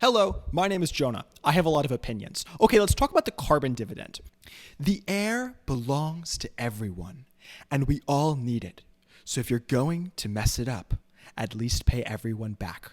Hello, my name is Jonah. I have a lot of opinions. Okay, let's talk about the carbon dividend. The air belongs to everyone, and we all need it. So if you're going to mess it up, at least pay everyone back.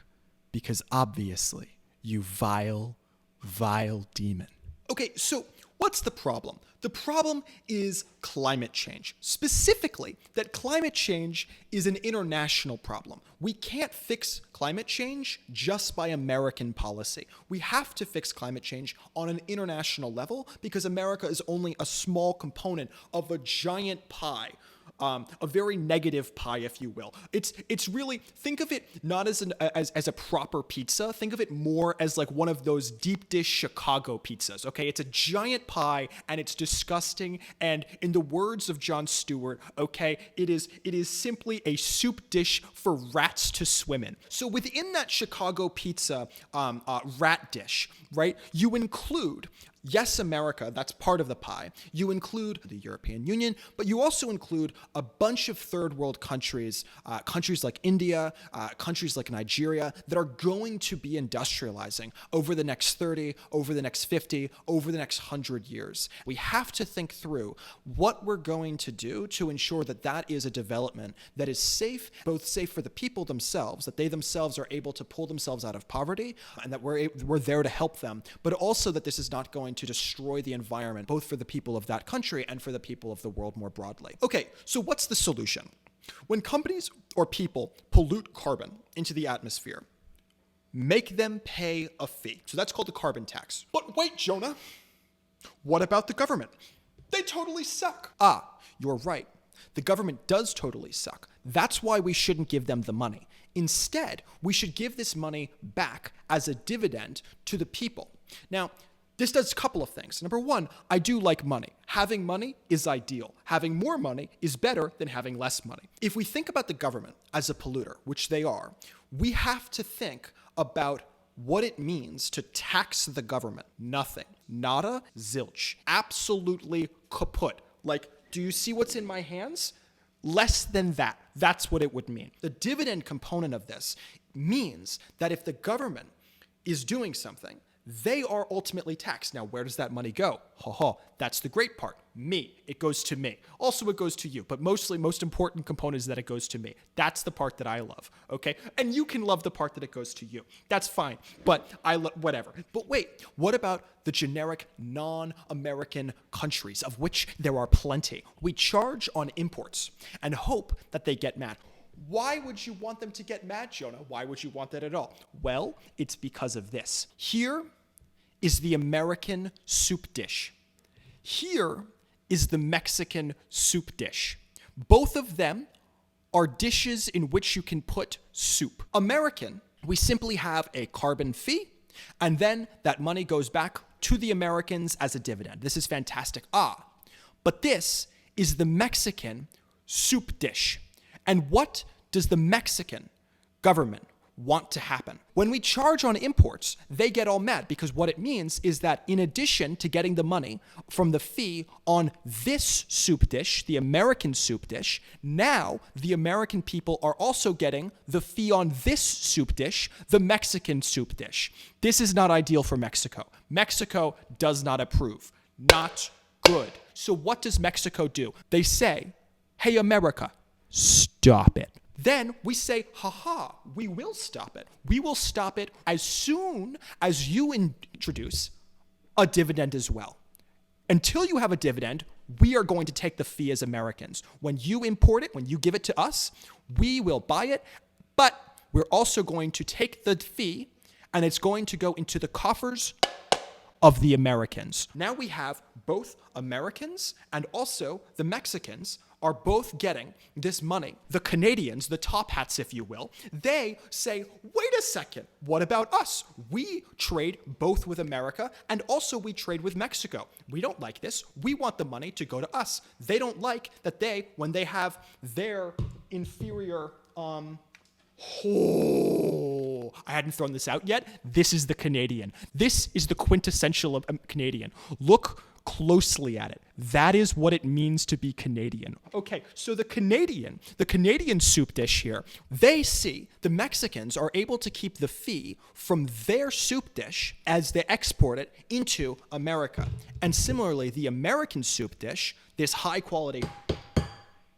Because obviously, you vile, vile demon. Okay, so what's the problem? The problem is climate change. Specifically, that climate change is an international problem. We can't fix climate change just by American policy. We have to fix climate change on an international level because America is only a small component of a giant pie. A very negative pie, if you will. It's really, think of it not as as a proper pizza. Think of it more as like one of those deep dish Chicago pizzas. Okay, it's a giant pie and it's disgusting. And in the words of Jon Stewart, okay, it is simply a soup dish for rats to swim in. So within that Chicago pizza rat dish, right? You include. Yes, America, that's part of the pie. You include the European Union, but you also include a bunch of third world countries, countries like India, countries like Nigeria, that are going to be industrializing over the next 30, over the next 50, over the next 100 years. We have to think through what we're going to do to ensure that that is a development that is safe, both safe for the people themselves, that they themselves are able to pull themselves out of poverty, and that we're there to help them, but also that this is not going to destroy the environment, both for the people of that country and for the people of the world more broadly. Okay, so what's the solution? When companies or people pollute carbon into the atmosphere, make them pay a fee. So that's called the carbon tax. But wait, Jonah, what about the government? They totally suck. You're right. The government does totally suck. That's why we shouldn't give them the money. Instead, we should give this money back as a dividend to the people. Now, this does a couple of things. Number one, I do like money. Having money is ideal. Having more money is better than having less money. If we think about the government as a polluter, which they are, we have to think about what it means to tax the government. Nothing. Nada, zilch. Absolutely kaput. Like, do you see what's in my hands? Less than that. That's what it would mean. The dividend component of this means that if the government is doing something, they are ultimately taxed. Now, where does that money go? That's the great part. Me. It goes to me. Also, it goes to you. But most important component is that it goes to me. That's the part that I love, okay? And you can love the part that it goes to you. That's fine. But whatever. But wait, what about the generic non-American countries, of which there are plenty? We charge on imports and hope that they get mad. Why would you want them to get mad, Jonah? Why would you want that at all? Well, it's because of this. Here is the American soup dish. Here is the Mexican soup dish. Both of them are dishes in which you can put soup. American, we simply have a carbon fee, and then that money goes back to the Americans as a dividend. This is fantastic. But this is the Mexican soup dish. And what does the Mexican government want to happen? When we charge on imports, they get all mad because what it means is that in addition to getting the money from the fee on this soup dish, the American soup dish, now the American people are also getting the fee on this soup dish, the Mexican soup dish. This is not ideal for Mexico. Mexico does not approve. Not good. So what does Mexico do? They say, hey, America, stop it. Then we say, we will stop it. We will stop it as soon as you introduce a dividend as well. Until you have a dividend, we are going to take the fee as Americans. When you import it, when you give it to us, we will buy it, but we're also going to take the fee and it's going to go into the coffers of the Americans. Now we have both Americans and also the Mexicans are both getting this money. The Canadians, the top hats, if you will, they say, wait a second, what about us? We trade both with America and also we trade with Mexico. We don't like this. We want the money to go to us. They don't like that when they have their inferior, I hadn't thrown this out yet. This is the Canadian. This is the quintessential of Canadian. Look closely at it. That is what it means to be Canadian. Okay, so the Canadian soup dish here, they see the Mexicans are able to keep the fee from their soup dish as they export it into America. And similarly, the American soup dish, this high quality,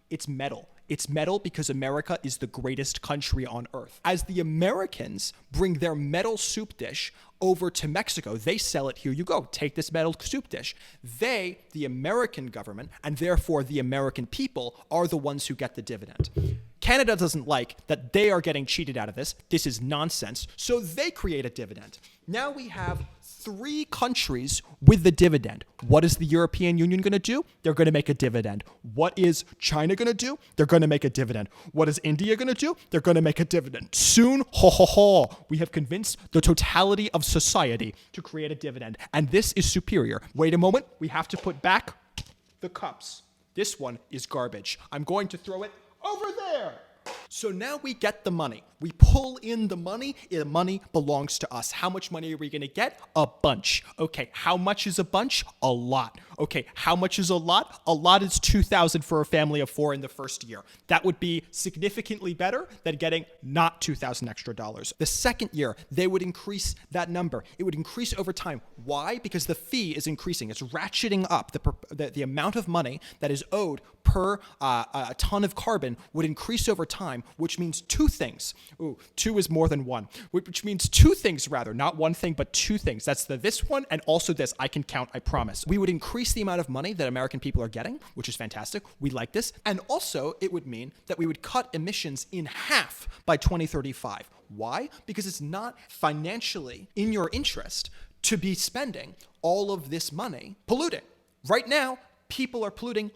it's metal. It's metal because America is the greatest country on earth. As the Americans bring their metal soup dish over to Mexico, they sell it, here you go, take this metal soup dish. They, the American government, and therefore the American people, are the ones who get the dividend. Canada doesn't like that they are getting cheated out of this. This is nonsense. So they create a dividend. Now we have 3 countries with the dividend. What is the European Union going to do? They're going to make a dividend. What is China going to do? They're going to make a dividend. What is India going to do? They're going to make a dividend. Soon, we have convinced the totality of society to create a dividend. And this is superior. Wait a moment. We have to put back the cups. This one is garbage. I'm going to throw it over there. So now we get the money. We pull in the money. The money belongs to us. How much money are we going to get? A bunch. Okay, how much is a bunch? A lot. Okay, how much is a lot? A lot is $2,000 for a family of 4 in the first year. That would be significantly better than getting not $2,000 extra dollars. The second year, they would increase that number. It would increase over time. Why? Because the fee is increasing. It's ratcheting up. The amount of money that is owed per a ton of carbon would increase over time, which means 2 things. Ooh, 2 is more than 1. Which means 2 things rather, not 1 thing, but 2 things. That's this one and also this. I can count, I promise. We would increase the amount of money that American people are getting, which is fantastic. We like this. And also it would mean that we would cut emissions in half by 2035. Why? Because it's not financially in your interest to be spending all of this money polluting. Right now, people are polluting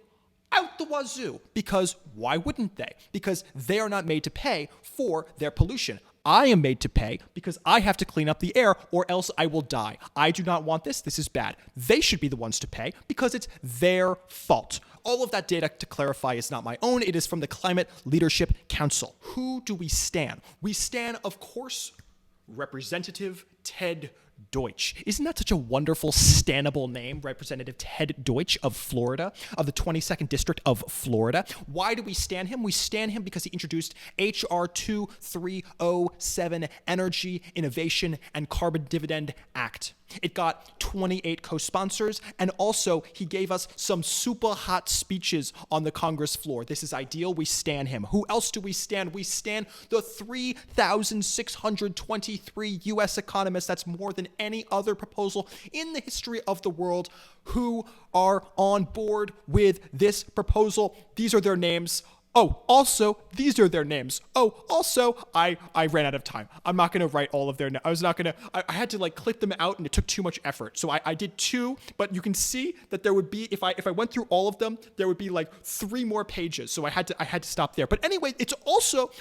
out the wazoo. Because why wouldn't they? Because they are not made to pay for their pollution. I am made to pay because I have to clean up the air or else I will die. I do not want this. This is bad. They should be the ones to pay because it's their fault. All of that data, to clarify, is not my own. It is from the Climate Leadership Council. Who do we stand? We stand, of course, Representative Ted Deutsch. Isn't that such a wonderful, stannable name? Representative Ted Deutsch of Florida, of the 22nd District of Florida. Why do we stand him? We stand him because he introduced H.R. 2307, Energy, Innovation, and Carbon Dividend Act. It got 28 co-sponsors, and also he gave us some super hot speeches on the Congress floor. This is ideal. We stand him. Who else do we stand? We stand the 3,623 U.S. economists. That's more than any other proposal in the history of the world who are on board with this proposal. These are their names. Oh, also, these are their names. Oh, also, I ran out of time. I'm not going to write all of their names. I had to clip them out and it took too much effort. So I did 2, but you can see that there would be, if I went through all of them, there would be 3 more pages. So I had to stop there. But anyway,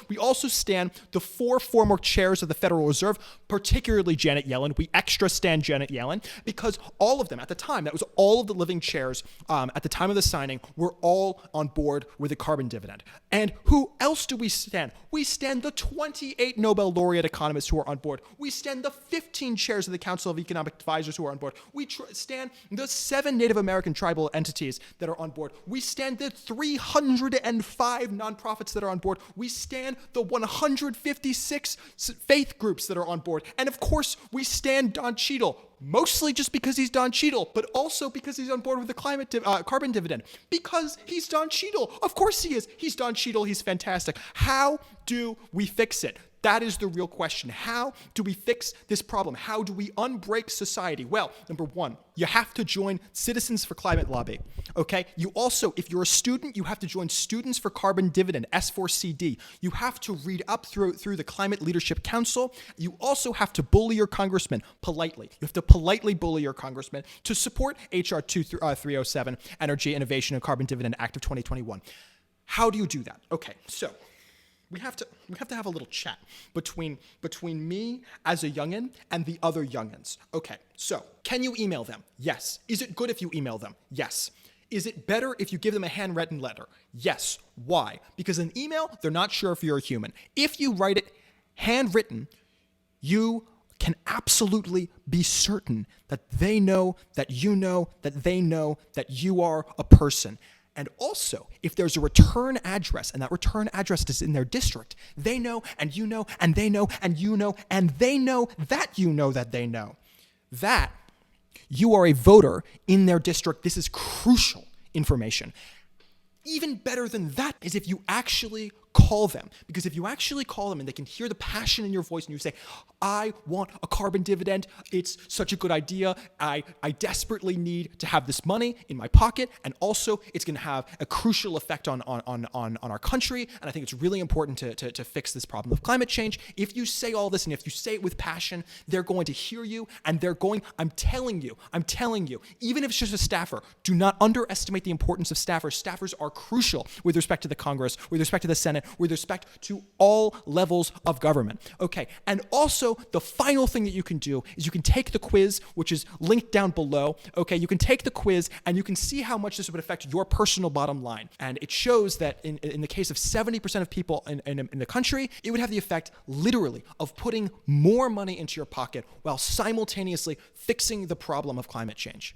we also stand the 4 former chairs of the Federal Reserve, particularly Janet Yellen. We extra stand Janet Yellen because all of them at the time, that was all of the living chairs at the time of the signing, were all on board with the carbon dividend. And who else do we stand? We stand the 28 Nobel laureate economists who are on board. We stand the 15 chairs of the Council of Economic Advisors who are on board. We stand the 7 Native American tribal entities that are on board. We stand the 305 nonprofits that are on board. We stand the 156 faith groups that are on board. And of course, we stand Don Cheadle, mostly just because he's Don Cheadle, but also because he's on board with the carbon dividend. Because he's Don Cheadle. Of course he is. He's Don Cheadle. He's fantastic. How do we fix it? That is the real question. How do we fix this problem? How do we unbreak society? Well, number 1, you have to join Citizens for Climate Lobby. Okay? You also, if you're a student, you have to join Students for Carbon Dividend, S4CD. You have to read up through the Climate Leadership Council. You also have to bully your congressman politely. You have to politely bully your congressman to support H.R. 2307, Energy, Innovation, and Carbon Dividend Act of 2021. How do you do that? Okay, so we have to have a little chat between me as a youngin and the other youngins. Okay, so can you email them? Yes. Is it good if you email them? Yes. Is it better if you give them a handwritten letter? Yes. Why? Because an email, they're not sure if you're a human. If you write it handwritten, you can absolutely be certain that they know that you know that they know that you are a person. And also, if there's a return address and that return address is in their district, they know and you know and they know and you know and they know that you know that they know that you are a voter in their district. This is crucial information. Even better than that is if you actually call them. Because if you actually call them and they can hear the passion in your voice and you say, I want a carbon dividend. It's such a good idea. I desperately need to have this money in my pocket. And also it's going to have a crucial effect on our country. And I think it's really important to fix this problem of climate change. If you say all this and if you say it with passion, they're going to hear you and I'm telling you, even if it's just a staffer, do not underestimate the importance of staffers. Staffers are crucial with respect to the Congress, with respect to the Senate, with respect to all levels of government. Okay, and also the final thing that you can do is you can take the quiz, which is linked down below. Okay, you can take the quiz and you can see how much this would affect your personal bottom line. And it shows that in the case of 70% of people in the country, it would have the effect literally of putting more money into your pocket while simultaneously fixing the problem of climate change.